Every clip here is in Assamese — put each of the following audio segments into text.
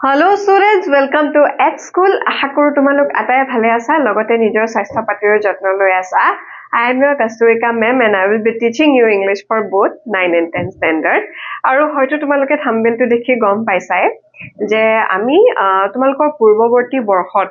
Hello students, welcome to X School. আশা কৰো তোমালোক আটাই ভালে আছা লগতে নিজৰ স্বাস্থ্য পাতিৰ যত্ন লৈ আছা. I am your Kasturika ma'am and I will be teaching you English for both 9 and 10 standard. আৰু হয়তো তোমালোকে থাম্বনেলটো দেখি গম পাইছাই যে আমি তোমালোকৰ পূৰ্বৱৰ্তী বৰ্ষত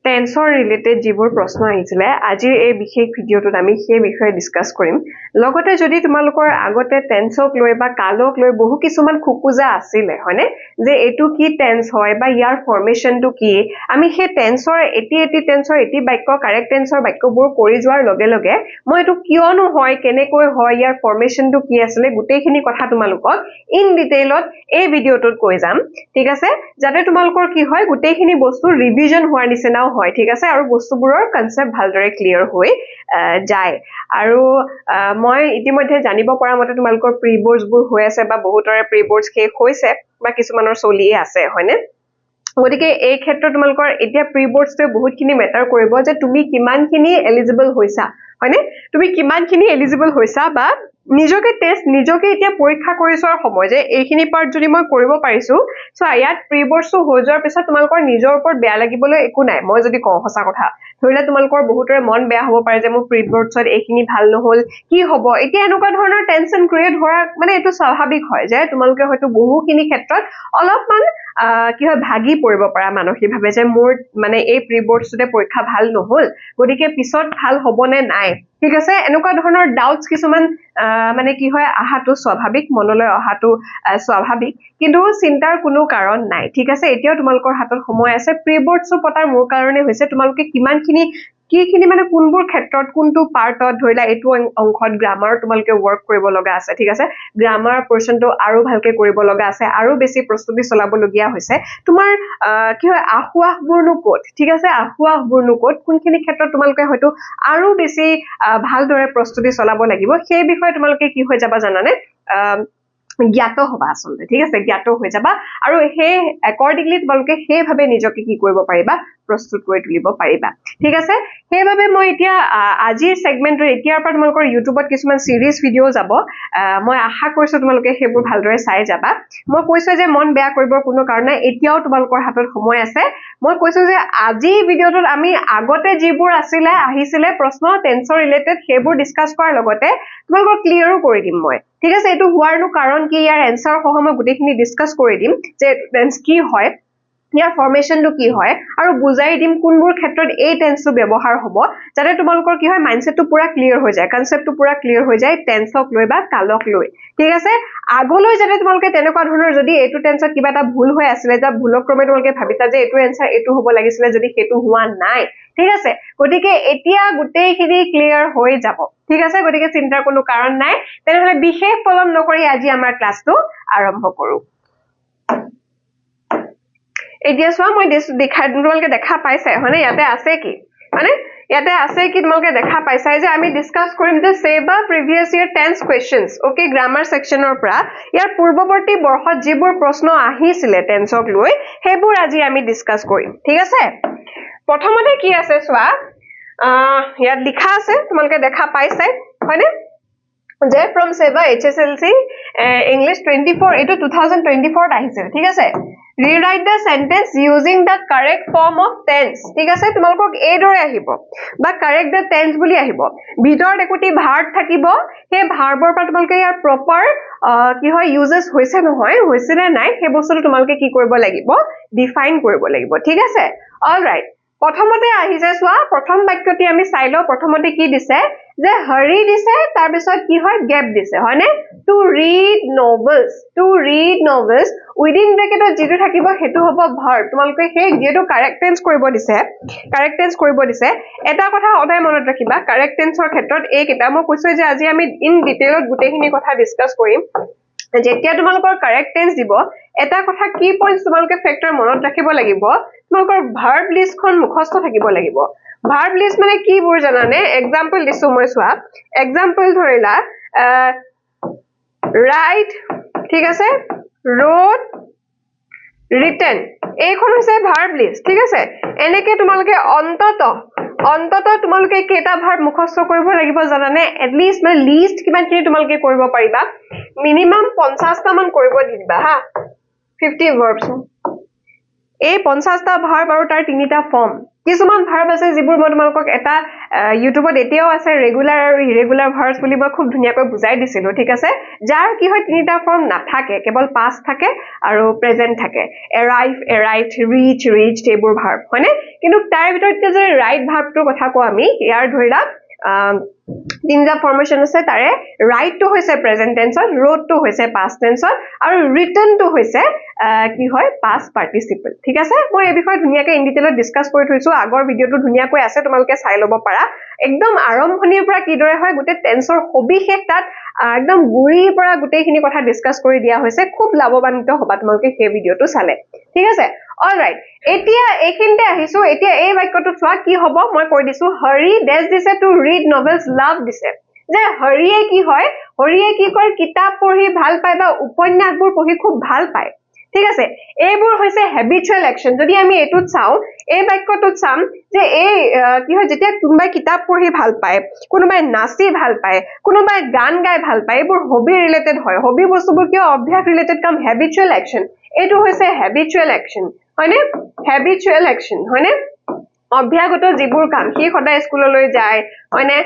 টেন্সৰ ৰিলেটেড যিবোৰ প্ৰশ্ন আহিছিলে আজিৰ এই বিশেষ ভিডিঅটোত আমি সেই বিষয়ে ডিসকাস কৰিম লগতে যদি তোমালোকৰ আগতে টেন্সক লৈ বা কালক লৈ বহু কিছুমান খুকুজা আছিলে হয়নে যে এটো কি টেন্স হয় বা ইয়াৰ ফৰ্মেশনটো কি আমি সেই টেন্সৰ এটি টেন্সৰ এটি বাক্য কাৰেক্ট টেন্সৰ বাক্যবোৰ কৰি যোৱাৰ লগে লগে মই এটো কিয়নো হয় কেনেকৈ হয় ইয়াৰ ফৰ্মেশনটো কি আছিল গুটেইখিনি কথা তোমালোকক ইন ডিটেইলত এই ভিডিঅটোত কৈ যাম ঠিক আছে যাতে তোমালোকৰ কি হয় গুটেইখিনি বস্তু ৰিভিজন হোৱাৰ নিচিনা হয় ঠিক আছে আৰু বস্তুবোৰৰ কনসেপ্ট ভালদৰে ক্লিয়াৰ হৈ যায় আৰু মই ইতিমধ্যে জানিব পৰা মতে তোমালোকৰ প্ৰি বোৰ্ডছবোৰ হৈ আছে বা বহুতৰে প্ৰি বোৰ্ডছ শেষ হৈছে বা কিছুমানৰ চলিয়ে আছে হয়নে গতিকে এই ক্ষেত্ৰত তোমালোকৰ এতিয়া প্ৰি বোৰ্ডছটো বহুতখিনি মেটাৰ কৰিব যে তুমি কিমানখিনি এলিজিবল হৈছা হয়নে তুমি কিমানখিনি এলিজিবল হৈছা বা নিজকে টেস্ট নিজকে এতিয়া পৰীক্ষা কৰিছৰ সময় যে এইখিনি পাৰ্ট যদি মই কৰিব পাৰিছো সো ইয়াত প্ৰি বোৰ্ডছটো হৈ যোৱাৰ পিছত তোমালোকৰ নিজৰ ওপৰত বেয়া লাগিবলৈ একো নাই মই যদি কওঁ সঁচা কথা ধৰিলে তোমালোকৰ বহুতৰে মন বেয়া হ'ব পাৰে যে মোৰ প্ৰি বোৰ্ডছত এইখিনি ভাল নহল কি হ'ব এতিয়া এনেকুৱা ধৰণৰ টেনচন ক্ৰিয়েট হোৱা মানে এটো স্বাভাৱিক হয় যে তোমালোকে হয়তো বহুখিনি ক্ষেত্ৰত অলপমান কি হয় ভাগি পৰিব পৰা মানসিকভাৱে যে মোৰ মানে এই প্ৰি বোৰ্ডছতে পৰীক্ষা ভাল নহল গতিকে পিছত ভাল হ'বনে নাই ঠিক আছে এনেকুৱা ধৰণৰ ডাউটস কিছুমান মানে কি হয় আহাটো স্বাভাৱিক মনলৈ অহাটো স্বাভাৱিক কিন্তু চিন্তাৰ কোনো কাৰণ নাই ঠিক আছে এতিয়াও তোমালোকৰ হাতত সময় আছে প্ৰি বোৰ্ডছ পতাৰ মোৰ কাৰণে হৈছে তোমালোকে কিমানখিনি কিখিনি মানে কোনবোৰ ক্ষেত্ৰত কোনটো পাৰ্টত ধৰিলা এটো অংশত গ্ৰামাৰ তোমালোকে ওয়াৰ্ক কৰিব লগা আছে ঠিক আছে গ্ৰামাৰ পোৰশনটো আৰু ভালকে কৰিব লগা আছে আৰু বেছি প্ৰস্তুতি চলাব লগিয়া হৈছে তোমাৰ কি হয় আহুৱাহবোৰনো ক'ত ঠিক আছে আহুৱাহবোৰনো ক'ত কোনখিনি ক্ষেত্ৰত তোমালোকে হয়তো আৰু বেছি ভালদৰে প্ৰস্তুতি চলাব লাগিব সেই বিষয়ে তোমালোকে কি হৈ যাবা জানানে জ্ঞাত হবা আসলে ঠিক আছে জ্ঞাত হৈ যাবা আৰু হে একৰ্ডিংলি তোমালোকে সেই ভাবে নিজকে কি কৰিব পাৰিবা প্ৰস্তুত কৰি তুলিব পাৰিবা ঠিক আছে সেইভাবে মই এতিয়া আজিৰ সেগমেন্টৰ এতিয়াৰ পৰা তোমালোকৰ ইউটিউবত কিছুমান সিৰিজ ভিডিও যাব মই আশা কৰিছো তোমালোকে সেইবোৰ ভালদৰে চাই যাবা মই কৈছো যে মন বেয়া কৰিবৰ কোনো কাৰণ নাই এতিয়াও তোমালোকৰ হাতত সময় আছে মই কৈছো যে আজি ভিডিওটোত আমি আগতে যিবোৰ আহিছিলে প্ৰশ্ন টেন্সৰ ৰিলেটেড সেইবোৰ ডিসকাস কৰাৰ লগতে তোমালোকৰ ক্লিয়াৰো কৰি দিম মই ঠিক আছে এটো হোৱাৰনো কাৰণ কি ইয়াৰ এনসাৰ সহ মই গুটেইখিনি ডিসকাস কৰি দিম যে টেন্স কি হয় ইয়াৰ ফৰ্মেশনটো কি হয় আৰু বুজাই দিম কোনবোৰ ক্ষেত্ৰত এই টেন্সটো ব্যৱহাৰ হ'ব যাতে তোমালোকৰ কি হয় মাইন্ডছেটটো পুৰা ক্লিয়াৰ হৈ যায় কনসেপ্টটো পুৰা ক্লিয়াৰ হৈ যায় টেন্সক লৈ বা কালক লৈ ঠিক আছে আগলৈ যাতে তোমালোকে তেনেকুৱা ধৰণৰ যদি এটো টেন্সত কিবা এটা ভুল হৈ আছিল যা ভুলক্ৰমে তোমালোকে ভাবিছা যে এটো এনসাৰ এটো হ'ব লাগিছিল যদি হেতু হোৱা নাই ঠিক আছে গতিকে এতিয়া গুটেইখিনি ক্লিয়াৰ হৈ যাব ঠিক আছে গতিকে চিন্তাৰ কোনো কাৰণ নাই তেনেহলে বিশেষ পলম নকৰি আজি আমাৰ ক্লাসটো আৰম্ভ কৰো এতিয়া চোৱা মই তোমালোকে দেখা পাইছে হয়নে ইয়াতে আছে কি মানে ইয়াতে আছে কি তোমালোকে দেখা পাইছাই যে আমি ডিসকাস কৰিম যে সেবা প্ৰিভিয়াস ইয়াৰ টেন্স কোৱেশ্চনছ ওকে গ্ৰামাৰ সেকশনৰ পৰা ইয়াৰ পূৰ্বৱৰ্তী বৰ্ষত যিবোৰ প্ৰশ্ন আহিছিলে টেন্সক লৈ সেইবোৰ আজি আমি ডিসকাস কৰিম ঠিক আছে প্ৰথমতে কি আছে চোৱা ইয়াত লিখা আছে তোমালোকে দেখা পাইছে হয়নে যে from SEBA HSLC English 24 এটো 2024 আহিছে ঠিক আছে rewrite the sentence using the correct form of tense ঠিক আছে তোমালোকক এইদৰে আহিব বা correct the tense বুলি আহিব ভিতৰত একোটি ভাৰ্ব থাকিব সেই ভাৰ্বৰ পৰা তোমালোকে ইয়াৰ প্ৰপাৰ কি হয় ইউজেস হৈছে নহয় হৈছে নে নাই সেই বস্তুটো তোমালোকে কি কৰিব লাগিব ডিফাইন কৰিব লাগিব ঠিক আছে অল ৰাইট প্ৰথমতে আহিছে চোৱা প্ৰথম বাক্যটি আমি চাইলো প্ৰথমতে কি দিছে যে হৰি দিছে তাৰ পিছত কি হয় গ্যাপ দিছে হয়নে টু ৰিড নভেলছ উইদিন ব্ৰেকেটত যেটো থাকিব হেতু হ'ব ভাৰ্ব তোমালোকে সেই যেটো কাৰেক্ট টেন্স কৰিব দিছে এটা কথা সদায় মনত ৰাখিবা কাৰেক্ট টেন্সৰ ক্ষেত্ৰত এই কিটা মই কৈছো যে আজি আমি ইন ডিটেইলত গুটেইখিনি কথা ডিসকাস কৰিম যেতিয়া তোমালোকৰ কাৰেক্ট টেন্স দিব এটা কথা কি পইণ্টস তোমালোকে ফেক্টৰ মনত ৰাখিব লাগিব তোমালোকৰ ভাৰ্ব লিষ্টখন মুখস্থ থাকিব লাগিব ভাৰ্ব লিষ্ট মানে কি বোৰ জানানে এক্সাম্পল দিছো মই চোৱা এক্সাম্পল ধৰিলা ৰাইট ঠিক আছে wrote written এইখন হৈছে ভাৰ্ব লিষ্ট ঠিক আছে এনেকে তোমালোকে অন্তত তোমালোকে কেটা ভাৰ্ব মুখস্থ কৰিব লাগিব জানানে এট লিষ্ট মানে লিষ্ট কিমানখিনি তোমালোকে কৰিব পাৰিবা মিনিমাম 50 টা মান কৰিব দিবা হা 50 verbs এই 50টা ভাৰ্ব আৰু তাৰ 3টা ফৰ্ম কিছুমান ভাৰ্ব আছে যিবোৰ মই তোমালোকক এটা ইউটিউবত এতিয়াও আছে ৰেগুলাৰ আৰু ইৰেগুলাৰ ভাৰ্বছ বুলি মই খুব ধুনীয়াকৈ বুজাই দিছিলো ঠিক আছে যাৰ কি হয় 3টা ফৰ্ম নাথাকে কেৱল past থাকে আৰু প্ৰেজেন্ট থাকে arrive arrived reach reached এইবোৰ ভাৰ্ব হয়নে কিন্তু তাৰ ভিতৰত যে ৰাইট ভাৰ্বটোৰ কথা কও আমি ইয়াৰ ধৰিলা তিনিটা ফৰ্মেশন আছে তাৰে ৰাইট টু হৈছে প্ৰেজেন্ট টেন্সত road টু হৈছে past টেন্সত আৰু written টু হৈছে কি হয় past participle ঠিক আছে মই এই বিষয়ে ধুনিয়াকৈ ইন ডিটেইলত ডিসকাস কৰি থৈছো আগৰ ভিডিওটো ধুনিয়াকৈ আছে তোমালোকে চাই লব পাৰা একদম আৰম্ভণিৰ পৰা কি দৰে হয় গুটে টেন্সৰ সবিশেষ তাত একদম গুৰিৰ পৰা গুটেইখিনি কথা ডিসকাস কৰি দিয়া হৈছে খুব লাভৱান্বিত হবা তোমালোকে সেই ভিডিওটো চালে ঠিক আছে অলৰাইট এতিয়া এইখিনতে আহিছো এতিয়া এই বাক্যটো চোৱা কি হ'ব মই কৈ দিছো হৰি ডেজ দিছে টু ৰিড নভেলছ লাভ দিছে যে হৰিয়ে কি হয় হৰিয়ে কি কৰে কিতাপ পঢ়ি ভাল পায় বা উপন্যাসবোৰ পঢ়ি খুব ভাল পায় ঠিক আছে এইবোৰ হৈছে হেবিচুৱেল একচন যদি আমি এটুত চাও এই বাক্যটোত চাম যে এই কি হয় যেতিয়া কোনোবাই কিতাপ পঢ়ি ভাল পায় কোনোবাই নাচি ভাল পায় কোনোবাই গান গাই ভাল পায় এইবোৰ হবি ৰিলেটেড হয় হবি বস্তুবোৰ কিয় অভ্যাস ৰিলেটেড কাম হেবিচুৱেল একচন এইটো হৈছে হেবিচুৱেল একচন হয়নে হেবিচুৱেল একচন হয়নে অভ্যাসগত যিবোৰ কাম কি সদায় স্কুললৈ যায় হয়নে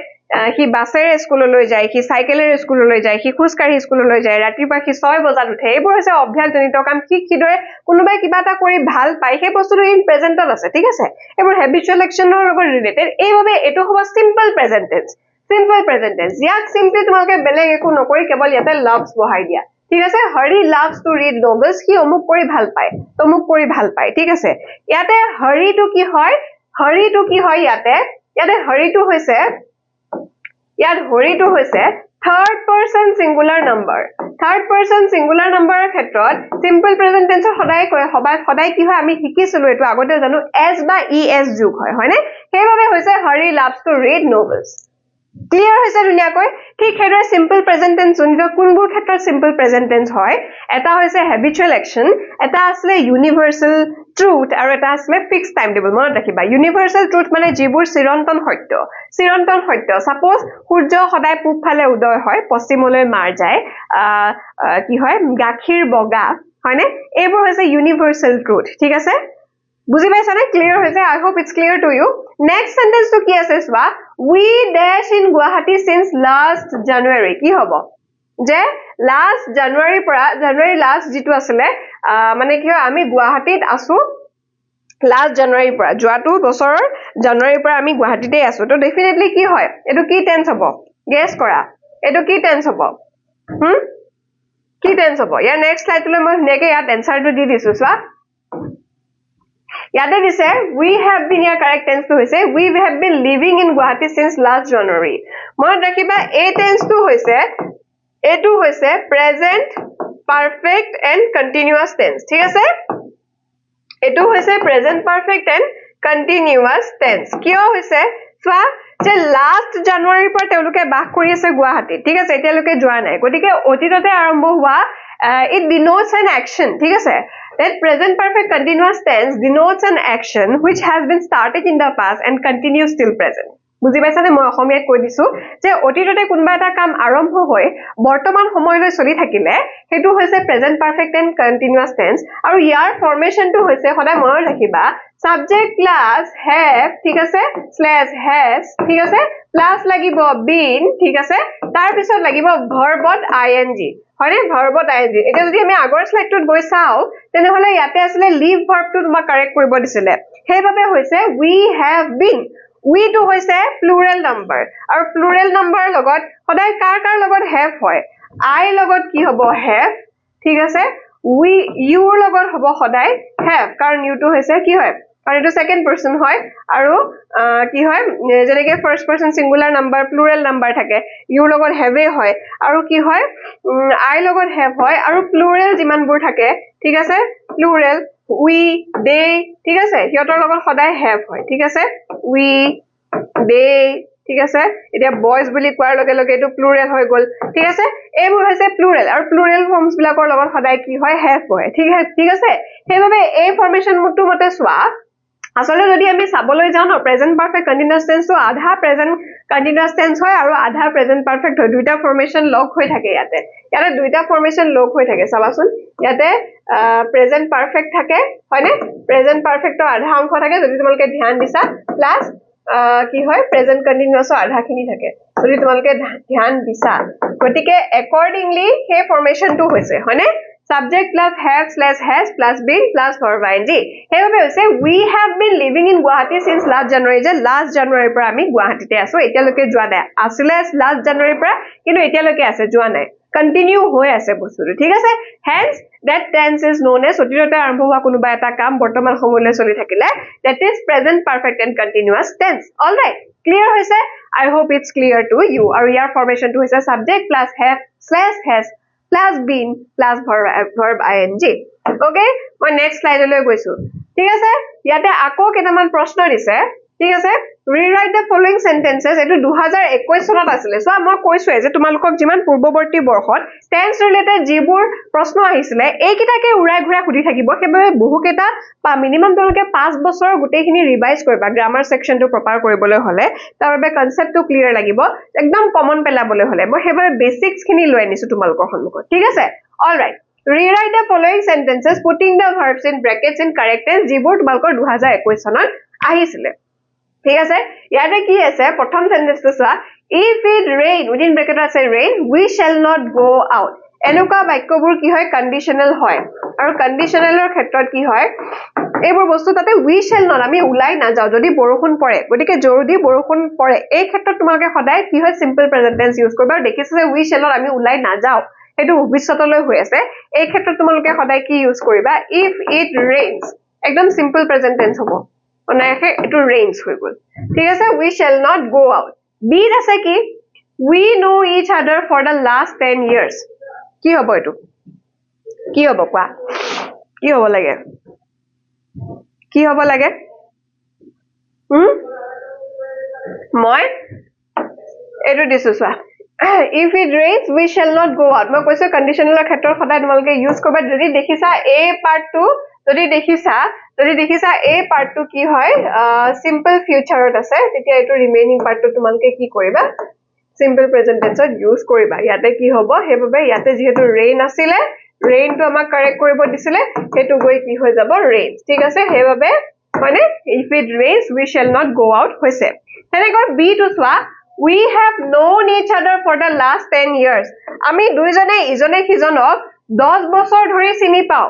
হি বাছেৰে স্কুললৈ যায় হি সাইকেলেৰে স্কুললৈ যায় হি খুজকাঢ়ি স্কুললৈ যায় ৰাতিপুৱা হি 6 বজাত উঠে এইবোৰ হৈছে অভ্যাসজনিত কাম কিদৰে কোনোবাই কিবা এটা কৰি ভাল পায় সেই বস্তুটো ইন প্ৰেজেন্টত আছে ঠিক আছে এইবোৰ হেবিচুৱেল একচনৰ লগত ৰিলেটেড এইভাবে এটো হ'ব সিম্পল প্ৰেজেন্ট টেন্স ইয়াক সিম্পলি তোমালোকে বেলেগ একো নকৰি কেৱল ইয়াতে লাভস বহাই দিয়া ঠিক আছে Hari loves to read novels কি অমুক কৰি ভাল পায় তমুক কৰি ভাল পায় ঠিক আছে ইয়াতে হৰিটো কি হয় ইয়াতে হৰিটো হৈছে ইয়াত হৰিটো হৈছে থাৰ্ড পাৰসন সিঙ্গুলাৰ নাম্বাৰৰ ক্ষেত্ৰত সিম্পল প্ৰেজেন্ট টেন্সৰ সদায় কি হয় আমি শিকিছিলো এটো আগতে জানো এস বা ইএস যোগ হয় হয়নে সেইভাবে হৈছে Hari loves to read novels clear হৈছে ধুনিয়াকৈ ঠিক হেৰে সিম্পল প্ৰেজেন্ট টেন্স যোনটো কোনবোৰ ক্ষেত্ৰত সিম্পল প্ৰেজেন্ট টেন্স হয় এটা হৈছে হেবিচুৱেল একচন এটা আছে ইউনিভাৰ্সাল ট্ৰুথ আৰু এটা আছে ফিক্সড টাইম টেবল মনত ৰাখিবা ইউনিভাৰ্সাল ট্ৰুথ মানে যিবোৰ চিৰন্তন সত্য সাপোজ সূৰ্য সদায় পূব ফালে উদয় হয় পশ্চিমলৈ মাৰ যায় কি হয় গাখীৰ বগা হয়নে এইবোৰ হৈছে ইউনিভাৰ্সাল ট্ৰুথ ঠিক আছে বুজি পাইছা না ক্লিয়াৰ হৈছে I hope it's clear to you next sentence টু কি আছে সোৱা we dash in Guwahati since last January কি হ'ব যে last January পৰা January last যেটো আছিল মানে কি হয় আমি গুৱাহাটীত আছো last January পৰা যোৱাটো বছৰৰ জানুৱাৰীৰ পৰা আমি গুৱাহাটীতে আছো তো ডেফিনেটলি কি হয় এটো কি টেন্স হ'ব গেস কৰা এটো কি টেন্স হ'ব কি টেন্স হ'ব ইয়াৰ নেক্সট স্লাইডলৈ মই নেকে ইয়াত এনসাৰটো দি দিছো সোৱা ইয়াতে দিছে we have been ইয়াৰ কাৰেক্ট টেন্সটো হৈছে we have been living in Guwahati since last January মনত ৰাখিবা এই টেন্সটো হৈছে এটো হৈছে present perfect and continuous tense ঠিক আছে এটো হৈছে present perfect and continuous tense কিয় হৈছে সোৱা যে লাষ্ট জানুৱাৰীৰ পৰা তেওঁলোকে বাস কৰি আছে গুৱাহাটীত ঠিক আছে এতিয়ালৈকে যোৱা নাই গতিকে অতীততে আৰম্ভ হোৱা it denotes an action ঠিক আছে that present perfect continuous tense denotes an action which has been started in the past and continues till present বুজি পাইছানে মই অসমীয়াত কৈ দিছো যে অতীততে কোনবা এটা কাম আৰম্ভ হৈ বৰ্তমান সময়লৈ চলি থাকিলে হেতু হৈছে present perfect and continuous tense আৰু ইয়াৰ ফৰ্মেশনটো হৈছে সদায় মনত ৰাখিবা সাবজেক্ট ক্লাস have ঠিক আছে /has ঠিক আছে প্লাস লাগিব been ঠিক আছে তাৰ পিছত লাগিব ভাৰ্বত ing হয়নে ভাৰ্বত ing এটা যদি আমি আগৰ স্লাইডটোত গৈ চাও তেনেহলে ইয়াতে আসলে লিভ ভাৰ্বটো তোমাক কাৰেক্ট কৰিব দিছিলে সেইভাবে হৈছে we have been we to হৈছে প্লুৰেল নাম্বাৰ আৰু প্লুৰেল নাম্বাৰ লগত সদায় কাৰ লগত have হয় I লগত কি হ'ব have ঠিক আছে we you লগত হ'ব সদায় have কাৰণ you to হৈছে কি হয় আৰু এটো সেকেন্ড পাৰসন হয় আৰু কি হয় যেনেকে first person singular number plural number থাকে ইউ লগত হেভে হয় আৰু কি হয় আই লগত হেভ হয় আৰু প্লুৰাল যিমানবোৰ থাকে ঠিক আছে প্লুৰাল উই দে ঠিক আছে হিয়তৰ লগত সদায় হেভ হয় ঠিক আছে উই দে ঠিক আছে এতিয়া বয়জ বুলি কোৱাৰ লগে লগে এটো প্লুৰাল হৈ গল ঠিক আছে এইবোৰ হৈছে প্লুৰাল আৰু প্লুৰাল ফৰ্মছ বিলাকৰ লগত সদায় কি হয় হেভ হয় ঠিক আছে সেইভাবে এই ফৰ্মেশন মটো মতে সোৱা আসলে যদি আমি চাবলৈ যাও ন প্ৰেজেন্ট পাৰফেক্ট কন্টিনিউয়াস টেন্স তো আধা প্ৰেজেন্ট কন্টিনিউয়াস টেন্স হয় আৰু আধা প্ৰেজেন্ট পাৰফেক্ট হয় দুইটা ফৰ্মেশন লগ হৈ থাকে ইয়াতে দুইটা ফৰ্মেশন লগ হৈ থাকে চাবাচোন ইয়াতে প্ৰেজেন্ট পাৰফেক্ট থাকে হয়নে প্ৰেজেন্ট পাৰফেক্টৰ আধা অংশ থাকে যদি তোমালোকে ধ্যান দিছা প্লাস কি হয় প্ৰেজেন্ট কন্টিনিউয়াছৰ আধা খিনি থাকে যদি তোমালোকে ধ্যান দিছা গতিকে একৰ্ডিংলি হে ফৰ্মেশনটো হৈছে হয়নে subject plus have slash has plus been plus verb ing হেবাবে হৈছে we have been living in Guwahati since last January যে last January পৰা আমি গুৱাহাটীতে আছো এতিয়ালৈকে যোৱা নাই আসলে last January পৰা কিন্তু এতিয়ালৈকে আছে যোৱা নাই continue হৈ আছে বস্তুটো ঠিক আছে hence that tense is known as অতীততে আৰম্ভ হোৱা কোনোবা এটা কাম বৰ্তমান সময়লৈ চলি থাকিলে that is present perfect and continuous tense all right clear হৈছে I hope it's clear to you আৰু ইয়াৰ ফৰ্মেশন টো হৈছে subject plus have slash has plus been plus verb ing okay মই next slide লৈ গৈছো ঠিক আছে ইয়াতে আকৌ কেইটামান প্ৰশ্ন দিছে ঠিক আছে rewrite the following sentences এটো 2021 চনত আছিল সো মই কৈছো যে তোমালোকক যিমান পূৰ্ববৰ্তী বৰ্ষত tense related যিবোৰ প্ৰশ্ন আহিছিল এইকিটাকে উৰাই ঘুৰাই খুদি থাকিব হেবে বহুকেটা মিনিমাম তোমালোকে 5 বছৰ গুটেইখিনি ৰিভাইজ কৰিবা গ্ৰামাৰ সেকশনটো প্ৰপাৰ কৰিবলৈ হলে তাৰবে কনসেপ্টটো ক্লিয়াৰ লাগিব একদম কমন পেলাবলৈ হলে মই হেবে বেসিক্স খিনি লৈ আনিছো তোমালোকৰ সন্মুখত ঠিক আছে all right rewrite the following sentences putting the verbs in brackets in correct tense যিবোৰ তোমালোকৰ 2021 চনত আহিছিল ঠিক আছে ইয়াতে কি আছে প্ৰথম সেন্টেন্সটো চোৱা if it rain within bracket আছে rain we shall not go out এনেকুৱা বাক্যবোৰ কি হয় কন্ডিশনাল হয় আৰু কন্ডিশনালৰ ক্ষেত্ৰত কি হয় এইবোৰ বস্তু তাতে we shall not আমি উলাই না যাও যদি বৰষুণ পৰে গটিকে যদি বৰষুণ পৰে এই ক্ষেত্ৰত তোমালোকে সদায় কি হয় সিম্পল প্ৰেজেন্ট টেন্স ইউজ কৰিবা আৰু দেখিছে যে we shall not আমি উলাই না যাও এটো ভৱিষ্যতলৈ হৈ আছে এই ক্ষেত্ৰত তোমালোকে সদায় কি ইউজ কৰিবা if it rains একদম সিম্পল প্ৰেজেন্ট টেন্স হ'ব অনাহে এটো rains হৈ গল ঠিক আছে we shall not go out b আছে কি we know each other for the last 10 years কি হ'ব এটো কি হ'ব কোৱা কি হ'ব লাগে কি হ'ব লাগে মই এটো দিছো চোৱা if it rains we shall not go out মই কৈছো কন্ডিশনালৰ ক্ষেত্ৰত সদায় তোমালোকে ইউজ কৰিবা যদি দেখিছা এই পাৰ্টটো যদি দেখিছা এই পাৰ্টটো কি হয় সিম্পল ফিউচাৰত আছে তেতিয়া এটো ৰিমেইনিং পাৰ্টটো তোমালোকে কি কৰিবা সিম্পল প্ৰেজেন্ট টেন্সত ইউজ কৰিবা ইয়াতে কি হ'ব হেববে ইয়াতে যেহেতু ৰেইন আছিলে ৰেইনটো আমাক কাৰেক্ট কৰিব দিছিলে হেতু গৈ কি হৈ যাব ৰেইন ঠিক আছে হেববে মানে if it rains we shall not go out হৈছে হেনেকৈ বি টু সোৱা we have known each other for the last 10 years আমি দুইজনে ইজনে সিজনক 10 বছৰ ধৰি চিনি পাও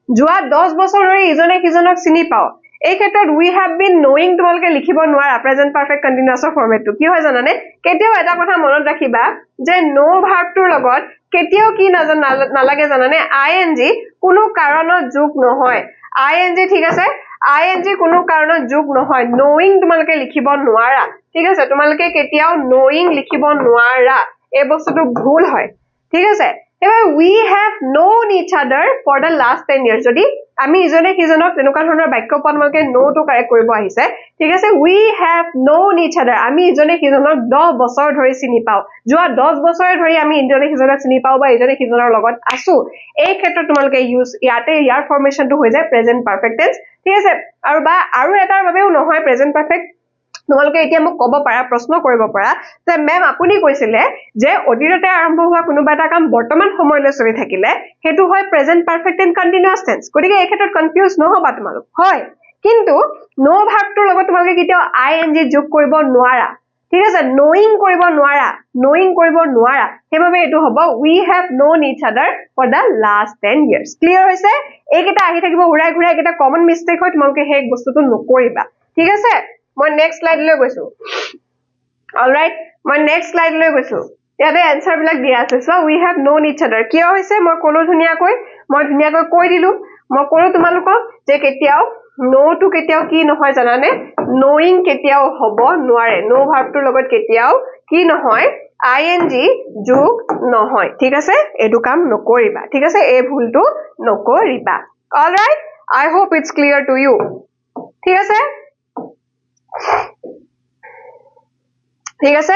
যোৱা 10 বছৰ ধৰি ইজনে সিজনক চিনি পাও এই ক্ষেত্ৰত we have been knowing তোমালোকে লিখিব নোৱাৰা প্ৰেজেন্ট পাৰফেক্ট কন্টিনিউয়াছৰ ফৰমেটটো কি হয় জানানে কেতিয়াও এটা কথা মনত ৰাখিবা যে নো ভাৰ্বটোৰ লগত কেতিয়াও কি নালাগে জানানে ing কোনো কাৰণত যোগ নহয় ing ঠিক আছে ing কোনো কাৰণত যোগ নহয় knowing তোমালোকে লিখিব নোৱাৰা ঠিক আছে তোমালোকে কেতিয়াও knowing লিখিব নোৱাৰা এই বস্তুটো ভুল হয় ঠিক আছে এবাৰ we have known each other for the last 10 years যদি আমি ইজনে সিজনক তেনেকুৱা ধৰণৰ বাক্য তোমালোকে know to কাৰেক্ট কৰিব আহিছে ঠিক আছে we have known each other আমি ইজনে সিজনক 10 বছৰ ধৰি চিনি পাও যোৱা 10 বছৰ ধৰি আমি ইজনে সিজনক চিনি পাও বা ইজনে সিজনৰ লগত আছো এই ক্ষেত্ৰত তোমালোকে ইউজ ইয়াতে ইয়াৰ ফৰ্মেশনটো হৈ যায় প্ৰেজেন্ট পাৰফেক্ট টেন্স ঠিক আছে আৰু এটাৰ বাবেও নহয় প্ৰেজেন্ট পাৰফেক্ট তোমালোকে এতিয়া মোক কব পাৰা প্ৰশ্ন কৰিব পাৰা যে মেম আপুনি কৈছিলে যে অতীততে আৰম্ভ হোৱা কোনোবা এটা কাম বৰ্তমান সময়লৈ চলি থাকিলে হেতু হয় প্ৰেজেন্ট পাৰফেক্ট এণ্ড কন্টিনিউয়াছ টেন্স গতিকে এই ক্ষেত্ৰত কনফিউজ নহবা তোমালোক হয় কিন্তু নো ভাৰ্বটোৰ লগত তোমালোকে কেতিয়াও ing যোগ কৰিব নোৱাৰা ঠিক আছে knowing কৰিব নোৱাৰা হেবাবে এটো হ'ব we have known each other for the last 10 years clear হৈছে এইকেইটা আহি থাকিব উৰাই ঘুৰাই এটা কমন মিস্টেক হয় তোমালোকে হেক বস্তুটো নকৰিবা ঠিক আছে মই নেক্সট স্লাইড লৈ গৈছো অলৰাইট মই নেক্সট স্লাইড লৈ গৈছো ইয়াতে আনসাৰ বিলাক দিয়া আছে so we have known each other কিয় হৈছে মই কোনো ধুনিয়াকৈ কৈ দিলো মই কৰো তোমালোকক যে কেতিয়াও নো টু কেতিয়াও কি নহয় জানানে knowing কেতিয়াও হ'ব নোৱাৰে নো ভাৰ্বটোৰ লগত কেতিয়াও কি নহয় ing যোগ নহয় ঠিক আছে এটো কাম নকৰিবা ঠিক আছে এই ভুলটো নকৰিবা alright I hope it's clear to you ঠিক আছে ঠিক আছে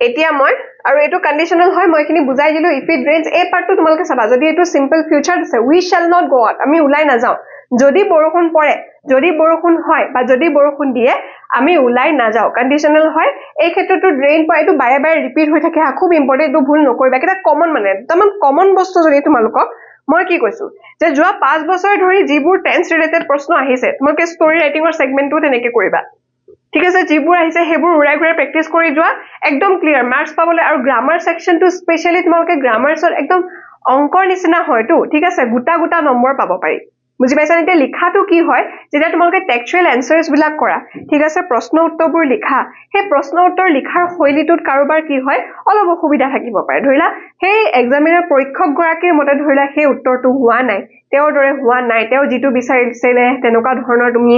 এতিয়া মই আৰু এটো কন্ডিশনাল হয় মই কিনি বুজাই দিলো if it rains এই পাৰ্টটো তোমালোকে চাবা যদি এটো সিম্পল ফিউচাৰ আছে we shall not go out আমি উলাই না যাও যদি বৰষুণ পৰে যদি বৰষুণ হয় বা যদি বৰষুণ দিয়ে আমি উলাই না যাও কন্ডিশনাল হয় এই ক্ষেত্ৰটো ৰেইন পৰে এটো বাৰে বাৰে ৰিপিট হৈ থাকে খুব ইম্পৰ্টেন্ট এটো ভুল নকৰিবা এটা কমন মানে একদম কমন বস্তু যদি তোমালোকক মই কি কৈছো যে যোৱা 5 বছৰ ধৰি যিবোৰ টেন্স ৰিলেটেড প্ৰশ্ন আহিছে তোমালোকে ষ্টৰী ৰাইটিংৰ সেগমেন্টটো তেনেকৈ কৰিবা ঠিক আছে যিবোৰ আহিছে হেবোৰ উৰাই ঘূৰাই প্ৰেক্টিস কৰি যোৱা একদম ক্লিয়াৰ মাৰ্কস পাবলৈ আৰু গ্ৰামাৰ সেকশনটো স্পেশালি তোমালোকে গ্ৰামাৰছত একদম অংকৰ নিচিনা হয়তো ঠিক আছে গোটা গোটা নম্বৰ পাব পাৰি বুজি পাইছা নে লিখাটো কি হয় যেতিয়া তোমালোকে টেক্সচুৱেল এনসাৰ্স বিলাক কৰা ঠিক আছে প্ৰশ্ন উত্তৰবোৰ লিখা হে প্ৰশ্ন উত্তৰ লিখাৰ শৈলীটোত কাৰোবাৰ কি হয় অলপ অসুবিধা থাকিব পাৰে ধৰিলা সেই এক্সামিনাৰ পৰীক্ষক গৰাকীৰ মতে ধৰিলা সেই উত্তৰটো হোৱা নাই তেওঁৰ দৰে হোৱা নাই তেওঁ যিটো বিচাৰিছিলে তেনেকুৱা ধৰণৰ তুমি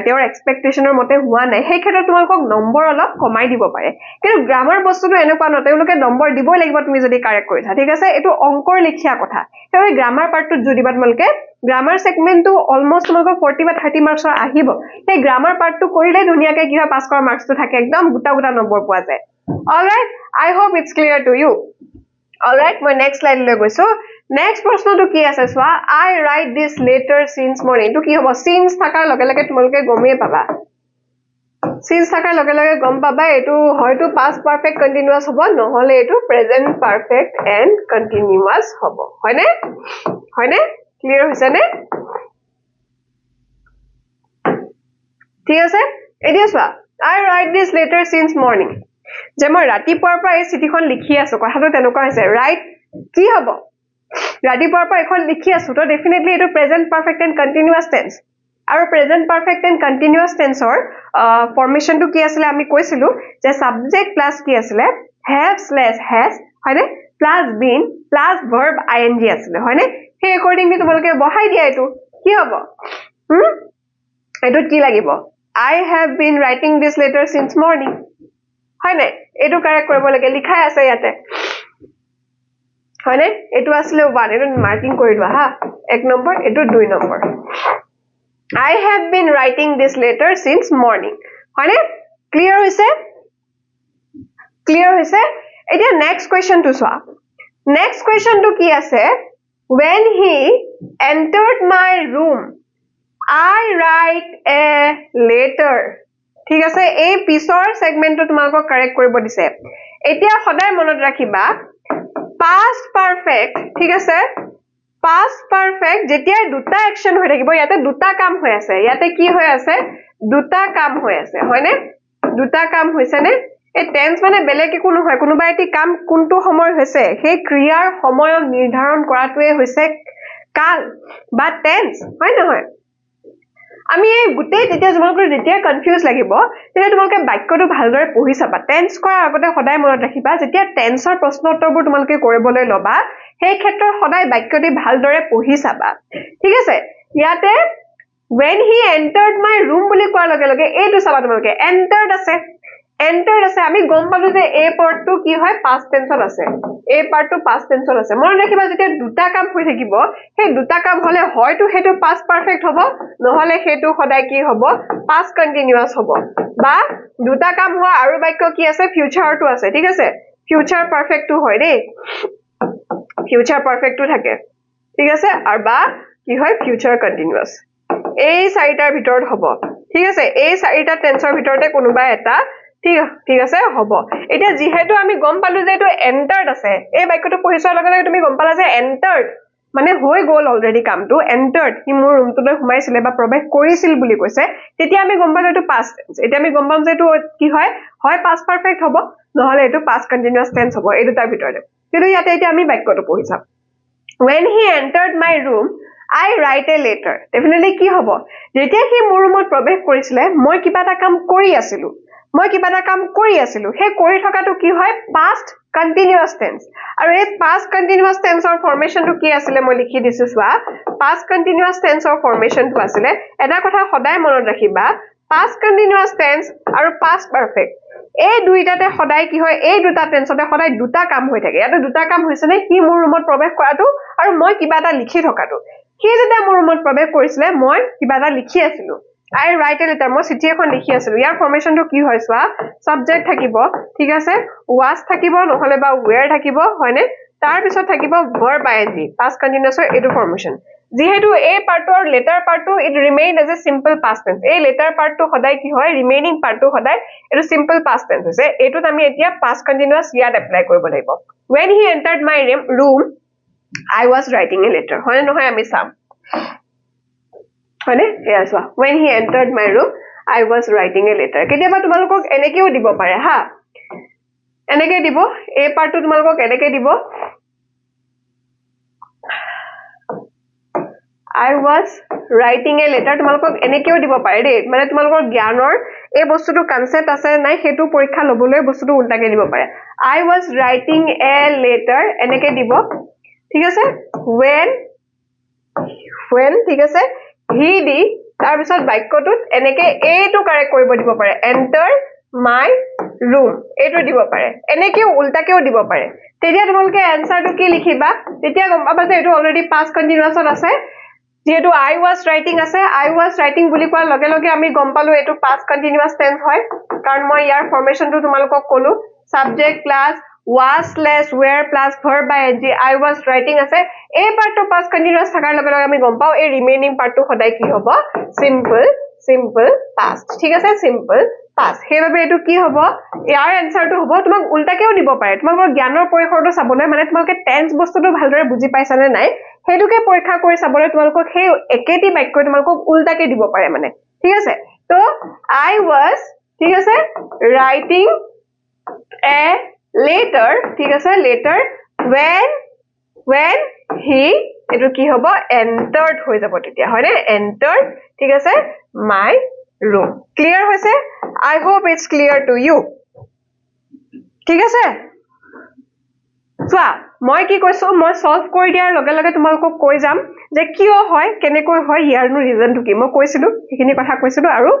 তেওঁৰ এক্সপেক্টেশনৰ মতে হোৱা নাই সেই ক্ষেত্ৰত তোমালোকক নম্বৰ অলপ কমাই দিব পাৰে কিন্তু গ্ৰামাৰ বস্তুটো এনেকুৱা ন তেওঁলোকে নম্বৰ দিবই লাগিব তুমি যদি কাৰেক্ট কৰিছা ঠিক আছে এটো অংকৰ লিখিয়া কথা সেই গ্ৰামাৰ পাৰ্টটো জুদিবা তোমালোকে গ্ৰামাৰ সেগমেন্টটো অলমোস্ট তোমালোকৰ 40 বা 30 মাৰ্কছৰ আহিব সেই গ্ৰামাৰ পাৰ্টটো কৰিলে ধুনিয়াকে কি হয় পাছ কৰা মাৰ্কছটো থাকে একদম গোটা গোটা নম্বৰ পোৱা যায় alright I hope it's clear to you alright মই নেক্সট স্লাইড লৈ গৈছো নেক্সট প্ৰশ্নটো কি আছে সোৱা I write this letter since morning এটো কি হ'ব সিন্স থাকাৰ লগে লগে তোমালোকে গমেই পাবা সিন্স থাকাৰ লগে লগে গম পাবা এটো হয়তো পাষ্ট পাৰফেক্ট কন্টিনিউয়াস হ'ব নহলে এটো প্ৰেজেন্ট পাৰফেক্ট এন্ড কন্টিনিউয়াস হ'ব হয়নে ক্লিয়াৰ হৈছে নে ঠিক আছে এতিয়া সোৱা I write this letter since morning যে মই ৰাতিপুৱাৰ পৰা এই চিঠিখন লিখি আছো কথাটো তেনেকুৱা হৈছে ৰাইট কি হ'ব ৰাতিপুৱাৰ পৰা এখন লিখি আছো তো ডেফিনেটলি এটো present perfect and continuous tense আৰু প্ৰেজেন্ট পাৰফেক্ট এন্ড কন্টিনিউয়াস টেন্সৰ ফৰ্মেশনটো কি আছিল আমি কৈছিলো যে সাবজেক্ট প্লাস কি আছিল have / has হয়নে plus been plus verb ing আছিল হয়নে সেই অকৰ্ডিংলি তোমালোকে বহাই দিয়া এটো কি হ'ব এটো কি লাগিব I have been writing this letter since morning হয়নে এটো কাৰেক্ট কৰিব লাগে লিখাই আছে ইয়াতে হয়নে এটো আসলে 1 এটো মাৰ্কিং কৰি লোৱা হা 1 নম্বৰ এটো 2 number I have been writing this letter since morning হয়নে ক্লিয়াৰ হৈছে এতিয়া নেক্সট কোৱেশ্চনটো চোৱা নেক্সট কোৱেশ্চনটো কি আছে when he entered my room I write a letter ঠিক আছে এই পিছৰ সেগমেন্টটো তোমালোকক কাৰেক্ট কৰিব দিছে এতিয়া সদায় মনত ৰাখিবা past perfect ঠিক আছে past perfect যেতিয়া দুটা অ্যাকশন হৈ থাকিব ইয়াতে দুটা কাম হৈ আছে ইয়াতে কি হৈ আছে দুটা কাম হৈ আছে হয়নে দুটা কাম হৈছে নে এই টেন্স মানে বেলেগ একো নহয় কোনোবা এটি কাম কোনটো সময় হৈছে সেই ক্ৰিয়াৰ সময় নিৰ্ধাৰণ কৰাটোৱে হৈছে কাল বা টেন্স হয় নহয় আমি এই গুটেই তেতিয়া তোমালোকৰ যেতিয়া কনফিউজ লাগিব তেতিয়া তোমালোকে বাক্যটো ভালদৰে পঢ়ি চাবা টেন্স কৰাৰ আগতে সদায় মনত ৰাখিবা যেতিয়া টেন্সৰ প্ৰশ্ন উত্তৰবোৰ তোমালোকে কৰিবলৈ লবা সেই ক্ষেত্ৰত সদায় বাক্যটি ভালদৰে পঢ়ি চাবা ঠিক আছে ইয়াতে when he entered my room বুলি কোৱাৰ লগে লগে এইটো চাবা তোমালোকে entered আছে আমি গম পালো যে এই পাৰ্টটো কি হয় past tense আছে এই পাৰ্টটো past tense আছে মনত ৰাখিবা যেতিয়া দুটা কাম হৈ থাকিব সেই দুটা কাম হলে হয়তো হেতু past perfect হ'ব নহলে হেতু সদায় কি হ'ব past continuous হ'ব বা দুটা কাম হোৱা আৰু বাক্য কি আছে ফিউচাৰটো আছে ঠিক আছে ফিউচাৰ পাৰফেক্টটো হয় দেই ফিউচাৰ পাৰফেক্টটো থাকে ঠিক আছে আৰু বা কি হয় ফিউচাৰ কন্টিনিউয়াস এই চাৰিটাৰ ভিতৰত হ'ব ঠিক আছে এই চাৰিটা টেন্সৰ ভিতৰতে কোনোবা এটা ঠিক আছে হ'ব এতিয়া যিহেতু আমি গম পালো যে এটো এন্টাৰড আছে এই বাক্যটো পঢ়িছোৱাৰ লগে লগে তুমি গম পালা যে এন্টাৰড মানে হৈ গল অলৰেডি কামটো এন্টাৰড হি মোৰ ৰুমটোলৈ সোমাইছিলে বা প্ৰৱেশ কৰিছিল বুলি কৈছে তেতিয়া আমি গম পালো এটো পাষ্ট টেন্স এতিয়া আমি গম পাম যে এটো কি হয় পাষ্ট পাৰফেক্ট হ'ব নহলে এটো পাষ্ট কন্টিনিউয়াস টেন্স হ'ব এই দুটাৰ ভিতৰতে কিন্তু ইয়াতে এতিয়া আমি বাক্যটো পঢ়ি চাম when he entered my room I write a letter definitely কি হ'ব যেতিয়া সি মোৰ ৰুমত প্ৰৱেশ কৰিছিলে মই কিবা এটা কাম কৰি আছিলো সেই কৰি থকাটো কি হয় past continuous tense আৰু এই past continuous tense ৰ ফৰ্মেশনটো কি আছিল মই লিখি দিছো সোৱা past continuous tense ৰ ফৰ্মেশনটো আছিল এটা কথা সদায় মনত ৰাখিবা past continuous tense আৰু past perfect এই দুইটাতে সদায় কি হয় এই দুটা টেন্সতে সদায় দুটা কাম হৈ থাকে ইয়াতে দুটা কাম হৈছে নে সি মোৰ ৰুমত প্ৰৱেশ কৰাটো আৰু মই কিবা এটা লিখি থকাটো সি যেতিয়া মোৰ ৰুমত প্ৰৱেশ কৰিছিলে মই কিবা এটা লিখি আছিলো I write a letter মই চিঠি এখন লিখি আছিলো ইয়াৰ ফৰ্মেশনটো কি হয় সোৱা সাবজেক্ট থাকিব ঠিক আছে was থাকিব নহলে বা were থাকিব হয়নে তাৰ পিছত থাকিব verb ing past continuous এটো ফৰ্মেশন যেহেতু এই পাৰ্টৰ লেটাৰ পাৰ্টটো it remain as a simple past tense এই লেটাৰ পাৰ্টটো সদায় কি হয় ৰিমেইনিং পাৰ্টটো সদায় এটো সিম্পল পাষ্ট টেন্স হৈছে এটোত আমি এতিয়া past continuous ইয়াত এপ্লাই কৰিব লাগিব when he entered my room I was writing a letter. হয়নে নহয় আমি চাম হয়নে এয়া চোৱা when he entered my room I was writing a letter কেতিয়াবা তোমালোকক এনেকেও দিব পাৰে হা এনেকে দিব এই পাৰ্টটো তোমালোকক এনেকে দিব I was writing a letter তোমালোকক এনেকেও দিব পাৰে দেই মানে তোমালোকৰ জ্ঞানৰ এই বস্তুটো কনসেপ্ট আছে নাই হেতু পৰীক্ষা লবলৈ বস্তুটো উল্টাকে দিব পাৰে I was writing a letter এনেকে দিব ঠিক আছে when ঠিক আছে he দি তাৰ পিছত বাক্যটোত এনেকে এইটো কাৰেক্ট কৰিব দিব পাৰে enter my room এইটো দিব পাৰে এনেকেও উল্টাকেও দিব পাৰে তেতিয়া তোমালোকে আনসাৰটো কি লিখিবা তেতিয়া গম পাবা যে এটো অলৰেডি past continuous আছে যেহেতু I was writing আছে I was writing বুলি কোৱাৰ লগে লগে আমি গম পালো এটো past continuous tense হয় কাৰণ মই ইয়াৰ ফৰ্মেশনটো তোমালোকক কলো subject plus was slash were plus verb by ing I was writing আছে এই পাৰ্টটো past continuous থাকাৰ লগে লগে আমি গম পাও এই ৰিমেইনিং পাৰ্টটো সদায় কি হ'ব simple past ঠিক আছে simple past হেবাবে এটো কি হ'ব ইয়াৰ আনসাৰটো হ'ব তোমাক উল্টাকেও দিব পাৰে তোমাকৰ জ্ঞানৰ পৰিসৰটো চাবলৈ মানে তোমালোকে টেন্স বস্তুটো ভালদৰে বুজি পাইছানে নাই হেতুকে পৰীক্ষা কৰি চাবলৈ তোমালোকক সেই একেটি বাক্য তোমালোকক উল্টাকে দিব পাৰে মানে ঠিক আছে তো I was ঠিক আছে writing a later ঠিক আছে later when he এটো কি হ'ব entered হৈ যাব তেতিয়া হয়নে entered ঠিক আছে my room clear হৈছে I hope it's clear to you ঠিক আছে চোৱা মই কি কৈছো মই সলভ কৰি দিয়াৰ লগে লগে তোমালোকক কৈ যাম যে কিয় হয় কেনেকৈ হয় ইয়াৰনো ৰিজনটো কি মই কৈছিলো এইখিনি কথা কৈছিলো আৰু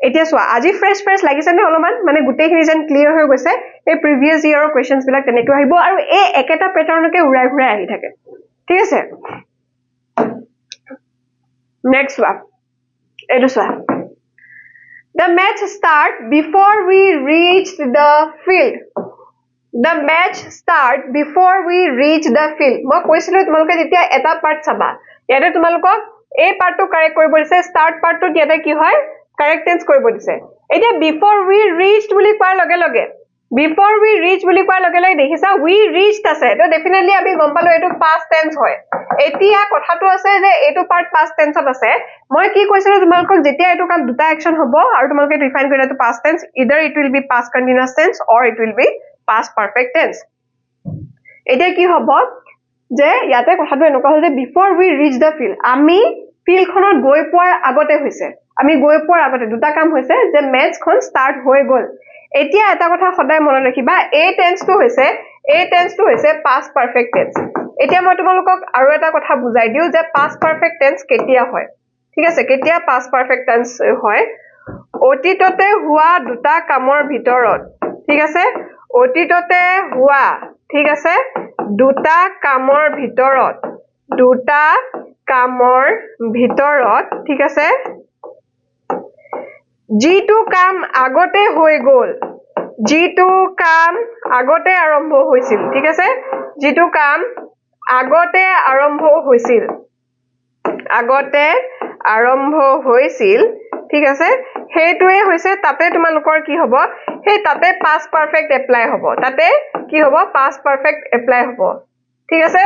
এতিয়া চোৱা আজি ফ্ৰেছ লাগিছে নে অলমান মানে গুটেইখিনি যেন ক্লিয়াৰ হৈ গৈছে এই প্ৰিভিয়াস ইয়াৰৰ কোৱেশ্চনছ বিলাক তেনেকৈ আহিব আৰু এই একেটা প্যাটাৰ্নকে উৰাই ঘুৰাই আহি থাকে ঠিক আছে নেক্সট ওয়ান এটো চোৱা The match start before we reached the field. The match start before we reach the field. মই কৈছিলো তোমালোকে যেতিয়া এটা পাৰ্ট চাবা ইয়াতে তোমালোকক এই পাৰ্টটো কাৰেক্ট কৰিব দিছে স্টাৰ্ট পাৰ্টটো ইয়াতে কি হয় কাৰেক্ট টেন্স কৰিব দিছে এতিয়া before we reached বুলি কোৱাৰ লগে লগে before we reach বুলি কোৱাৰ লগে লগে দেখিছা we reached আছে তো ডেফিনেটলি আমি গম পালো এটো past tense হয় এতিয়া কথাটো আছে যে এটো পাৰ্ট past tense ত আছে মই কি কৈছিলো তোমালোকক যেতিয়া এটো কাম দুটা অ্যাকশন হ'ব আৰু তোমালোকে ডিফাইন কৰি এটো past tense either it will be past continuous tense or it will be past perfect tense এতিয়া কি হ'ব যে ইয়াতে কথাটো এনেকুৱা হ'ল যে before we reach the field আমি ফিল্ডখনত গৈ পোৱাৰ আগতে হৈছে আমি গৈ পোৱাৰ আগতে দুটা কাম হৈছে যে মেচখন স্টাৰ্ট হৈ গল এতিয়া এটা কথা সদায় মনত ৰাখিবা এই টেন্সটো হৈছে past perfect tense এতিয়া মই তোমালোকক আৰু এটা কথা বুজাই দিও যে past perfect tense কেতিয়া হয় ঠিক আছে কেতিয়া past perfect tense হয় অতীততে হোৱা দুটা কামৰ ভিতৰত ঠিক আছে অতীততে হোৱা ঠিক আছে দুটা কামৰ ভিতৰত ঠিক আছে যিটো কাম আগতে হৈ গল যিটো কাম আগতে আৰম্ভ হৈছিল ঠিক আছে যিটো কাম আগতে আৰম্ভ হৈছিল ঠিক আছে হেতুৱে হৈছে তাতে তোমালোকৰ কি হ'ব হে তাতে past perfect apply হ'ব তাতে কি হ'ব past perfect apply হ'ব ঠিক আছে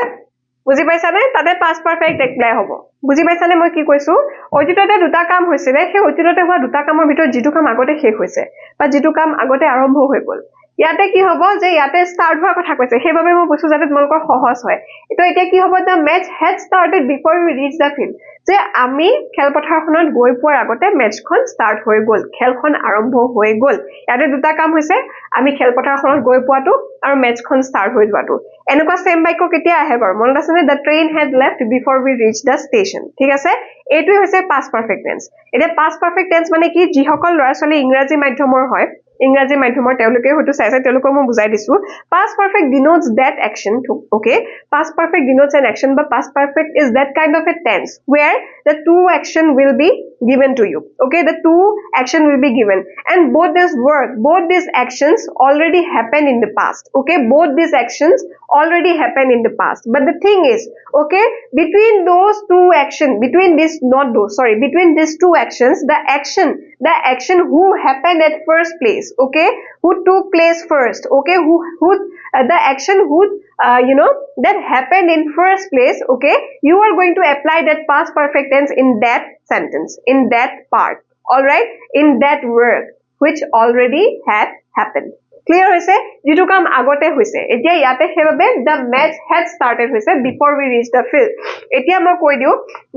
বুজি পাইছানে তাতে past perfect apply হ'ব বুজি পাইছানে মই কি কৈছো অতীততে দুটা কাম হৈছিলে সেই অতীততে হোৱা দুটা কামৰ ভিতৰত যিটো কাম আগতে শেষ হৈছে বা যিটো কাম আগতে আৰম্ভ হৈ গল ইয়াতে কি হ'ব যে ইয়াতে স্টাৰ্ট হোৱাৰ কথা কৈছে সেইবাবে মই কৈছো যাতে তোমালোকৰ সহজ হয় তো এতিয়া কি হ'ব the match had started before we reached the field যে আমি খেলপথাৰখনত গৈ পোৱাৰ আগতে মেচখন স্টাৰ্ট হৈ গল খেলখন আৰম্ভ হৈ গল ইয়াতে দুটা কাম হৈছে আমি খেলপথাৰখনত গৈ পোৱাটো আৰু মেচখন স্টাৰ্ট হৈ যোৱাটো এনেকুৱা সেম বাক্য কেতিয়া আহে বাৰু মনত আছে নে the train had left before we reached the station ঠিক আছে এইটোই হৈছে past perfect tense এতিয়া past perfect tense মানে কি যিসকল ল'ৰা-ছোৱালী ইংৰাজী মাধ্যমৰ হয় ইংৰাজী মাধ্যমৰ তেওঁলোকে হয়তো চাইছে তেওঁলোকক মই বুজাই দিছো past perfect denotes that action okay past perfect denotes an action but past perfect is that kind of a tense where the two action will be given to you okay the two action will be given and both these actions already happened in the past okay both these actions already happened in the past but the thing is okay between these two actions the action who happened at first place okay who took place first okay who the action who that happened in first place, okay, you are going to apply that past perfect tense in that sentence, in that part, all right, in that work which already had happened. Clear hoise jitu kam agote hoise etia yate hebabe the match had started hoise before we reach the field. Etia moi koi diu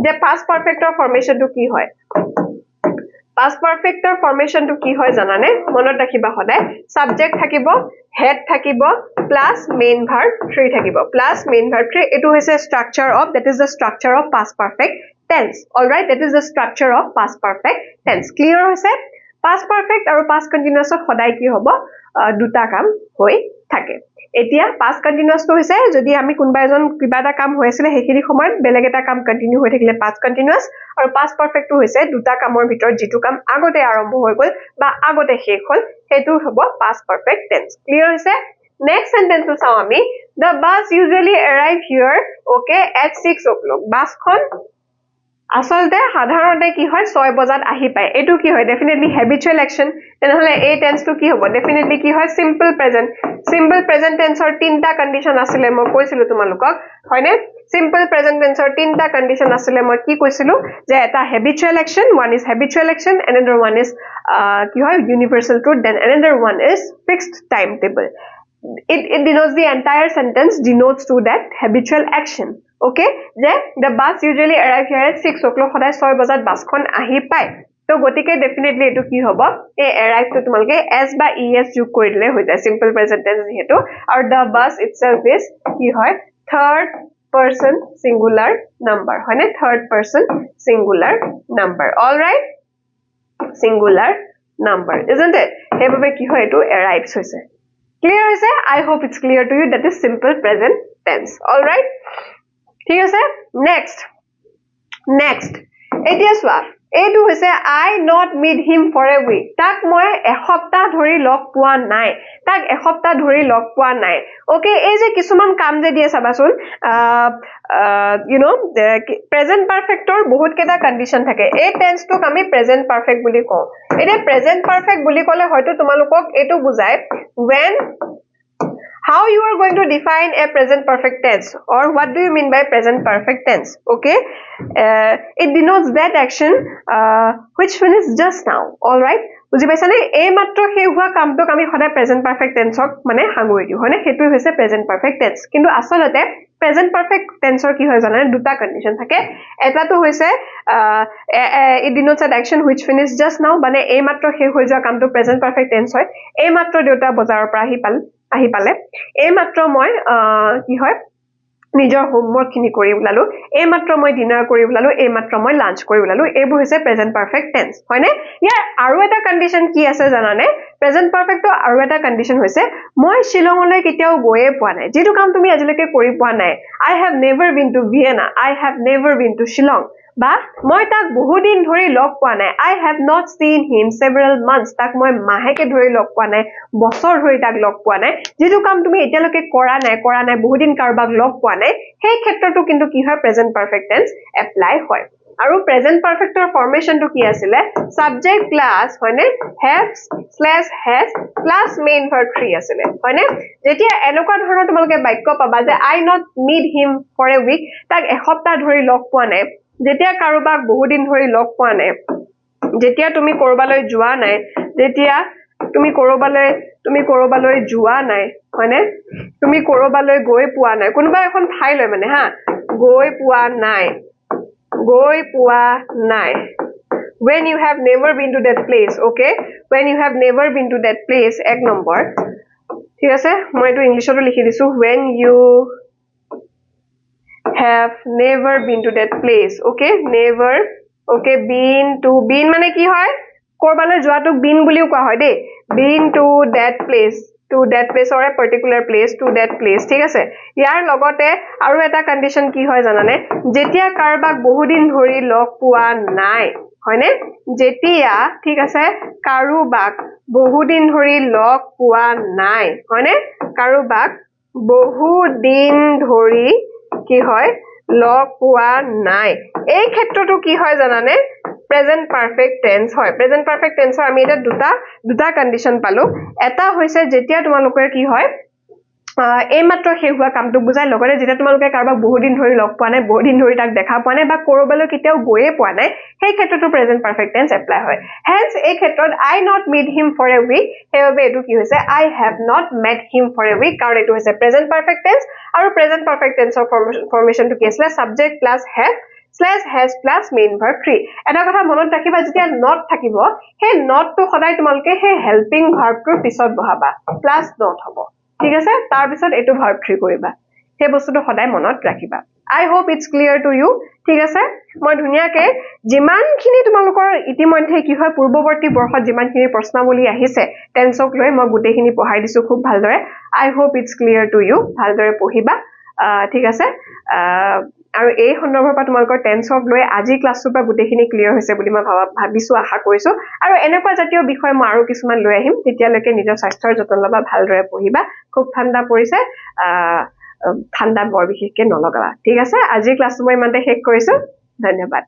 je past perfect or formation to ki hoy. Past perfect or formation to ki hoy janane monot rakhiba hoday subject thakibo head thakibo plus main verb 3 thakibo plus main verb 3 etu hoise structure of, that is the structure of past perfect tense, all right, that is the structure of past perfect tense. Clear hoise past perfect aru past continuous hoday ki hobo দুটা কাম হৈ থাকে. এতিয়া past continuous to হৈছে যদি আমি কোনবা এজন কিবা এটা কাম হৈ আছিল হেখিনি সময়ত বেলেগ এটা কাম কন্টিনিউ হৈ থাকিলে past continuous, আৰু past perfect to হৈছে দুটা কামৰ ভিতৰত যেটো কাম আগতে আৰম্ভ হৈ গল বা আগতে শেষ হল হেতু হ'ব past perfect tense. Clear হৈছে? Next sentence to চাও আমি, the bus usually arrive here, okay, at 6 o'clock. বাসখন আসলতে সাধাৰণতে কি হয় 6 বজাত আহি পায়। এটো কি হয় ডেফিনেটলি habitual action, তেনেহলে এই টেন্স টু কি হ'ব ডেফিনেটলি কি হয় simple present. Simple present tense ৰ তিনটা কন্ডিশন আছিল মই কৈছিলো তোমালোকক, হয়নে? Simple present tense ৰ তিনটা কন্ডিশন আছিল মই কি কৈছিলো যে এটা habitual action, one is habitual action, another one is কি হয় universal truth, then another one is fixed timetable. It denotes the entire sentence denotes to that habitual action. Okay, যে the bus usually arrive here at 6 o'clock, সদায় 6 বজাত বাসখন আহি পায়। তো গতিকে ডেফিনেটলি এটো কি হ'ব এই arrive to তোমালকে s বা es যোগ কৰি দিলে হৈ যায় simple present tense যেহেতু, আৰু the bus itself is কি হয় third person singular number, হয়নে? third person singular number, all right, singular number, isn't it? হেইভাবে কি হয় এটো arrives হৈছে। Clear hoise? I hope it's clear to you. That is simple present tense, all right? ঠিক আছে, next এতিয়া সোয়া এটো হৈছে I not meet him for a week. তাক মই এসপ্তাহ ধৰি লগ পোৱা নাই, তাক এসপ্তাহ ধৰি লগ পোৱা নাই। ওকে, এই যে কিছুমান কাম যে দিয়ে চাবাচোন প্ৰেজেন্ট পাৰফেক্টৰ বহুত কেটা কন্ডিশন থাকে। এই টেন্সটোক আমি প্ৰেজেন্ট পাৰফেক্ট বুলি কওঁ। এটা প্ৰেজেন্ট পাৰফেক্ট বুলি ক'লে হয়তো তোমালোকক এটো বুজায় when how you are going to define a present perfect tense, or what do you mean by present perfect tense? Okay, it denotes that action which finished just now, all right, বুজি পাইছা নে? এই মাত্ৰ হে হোৱা কামটোক আমি সদায় present perfect tense ক মানে সাঙুৰি দিও, হয়নে? হেতু হৈছে present perfect tense। কিন্তু আসলতে present perfect tense ৰ কি হয় জানানে দুটা কন্ডিশন থাকে। এটাটো হৈছে it denotes an action which finished just now, মানে এই মাত্ৰ হে হৈ যোৱা কামটো present perfect tense হয়। এই মাত্ৰ দেউতা বজাৰৰ পৰা আহি পালে, এই মাত্ৰ মই কি হয় নিজৰ হোমৱৰ্ক খিনি কৰি উলালো, এই মাত্ৰ মই ডিনাৰ কৰি উলালো, এই মাত্ৰ মই লাঞ্চ কৰি উলালো, এইবোৰ হৈছে প্ৰেজেন্ট পাৰফেক্ট টেন্স, হয়নে? ইয়াৰ আৰু এটা কন্ডিশন কি আছে জানানে? প্ৰেজেন্ট পাৰফেক্টৰ আৰু এটা কন্ডিশন হৈছে মই শিলঙলৈ কেতিয়াও গৈয়ে পোৱা নাই, যেটো কাম তুমি আজিলৈকে কৰি পোৱা নাই। I have never been to Vienna, I have never been to Shillong, বা মই তাক বহুত দিন ধৰি লগ পোৱা নাই, I have not seen him several months, তাক মই মাহেকে ধৰি লগ পোৱা নাই, বছৰ ধৰি তাক লগ পোৱা নাই। যেটো কাম তুমি এতিয়ালৈকে কৰা নাই বহুত দিন কাৰোবাক লগ পোৱা নাই, সেই ক্ষেত্ৰটো কিন্তু কি হয় প্ৰেজেন্ট পাৰফেক্ট টেন্স এপ্লাই হয়। আৰু প্ৰেজেন্ট পাৰফেক্টৰ ফৰ্মেশনটো কি আছিলে সাবজেক্ট প্লাস হয়নে have/has প্লাস মেইন ভাৰ্ব 3 আছিলে, হয়নে? যেতিয়া এনেকুৱা ধৰণৰ তোমালোকে বাক্য পাবা যে I not meet him for a week, তাক এসপ্তাহ ধৰি লগ পোৱা নাই, যেতিয়া কাৰোবাক বহুত দিন ধৰি লগ পোৱা নাই, যেতিয়া তুমি কৰবালৈ যোৱা নাই, যেতিয়া তুমি কৰবালৈ যোৱা নাই, হয়নে? তুমি কৰবালৈ গৈ পোৱা নাই, কোনোবা এখন ঠাইলৈ মানে হা গৈ পোৱা নাই when you have never been to that place, okay, when you have never been to that place, এক নম্বৰ ঠিক আছে, মই এটো ইংলিশতো লিখি দিছো when you have never been to that place, okay, never, okay, been মানে কি হয় কৰবালৈ যোৱাটো been বুলিও কোৱা হয় দেই, been to that place or a particular place, to that place, ঠিক আছে। ইয়াৰ লগতে আৰু এটা কন্ডিশন কি হয় জানানে? যেতিয়া কাৰোবাক বহুদিন ধৰি লগ পোৱা নাই, হয়নে? যেতিয়া ঠিক আছে কাৰোবাক বহুদিন ধৰি লগ পোৱা নাই, হয়নে? কাৰোবাক বহুদিন ধৰি কি হয় লগ পোৱা নাই, এই ক্ষেত্ৰটো কি হয় জানানে? প্ৰেজেন্ট পাৰফেক্ট টেন্স হয়। প্ৰেজেন্ট পাৰফেক্ট টেন্সৰ আমি এটা দুটা কন্ডিশন পালো। এটা হৈছে যেতিয়া তোমালোকৰ কি হয় এই মাত্ৰ শেষ হোৱা কামটো বুজাই লগতে যেতিয়া তোমালোকে কাৰোবাক বহুত দিন ধৰি লগ পোৱা নাই বহুত দিন ধৰি তাক দেখা পোৱা নাই বা কৰবালৈ কেতিয়াও গৈয়ে পোৱা নাই সেই ক্ষেত্ৰতো প্ৰেজেন্ট পাৰফেক্ট টেন্স এপ্লাই হয় হেন্স এই ক্ষেত্ৰত I not meet him for a week সেইবাবে এইটো কি হৈছে I have not met him for a week কাৰণ এইটো হৈছে প্ৰেজেন্ট পাৰফেক্ট টেন্স আৰু প্ৰেজেন্ট পাৰফেক্ট টেন্সৰ ফৰ্মেশনটো কি আছিল subject plus have slash has plus main verb 3 এটা কথা মনত ৰাখিবা যেতিয়া not থাকিব সেই not টো সদায় তোমালোকে সেই helping verb টোৰ পিছত বহাবা plus not হ'ব ঠিক আছে তাৰ পিছত এটো verb 3 কৰিবা সেই বস্তুটো সদায় মনত ৰাখিবা I hope it's clear to you ঠিক আছে মই ধুনিয়াকে যিমানখিনি তোমালোকৰ ইতিমধ্যে কি হয় পূৰ্ববৰ্তী বৰ্ষত যিমানখিনি প্ৰশ্নাৱলী আহিছে টেন্সক লৈ মই গুটেখিনি পঢ়াই দিছো খুব ভালদৰে I hope it's clear to you ভালদৰে পঢ়িবা ঠিক আছে আৰু এই সন্দৰ্ভৰ পৰা তোমালোকৰ টেন্সক লৈ আজি ক্লাছটোৰ পৰা গুটেখিনি ক্লিয়াৰ হৈছে বুলি মই ভাবিছো আশা কৰিছো আৰু এনেকুৱা জাতীয় বিষয় মই আৰু কিছুমান লৈ আহিম তেতিয়ালৈকে নিজৰ স্বাস্থ্যৰ যত্ন লবা ভালদৰে পঢ়িবা খুব ঠাণ্ডা পৰিছে ঠাণ্ডা বৰ বিশেষকে নলগাবা ঠিক আছে আজি ক্লাছটো মই ইমানতে শেষ কৰিছো ধন্যবাদ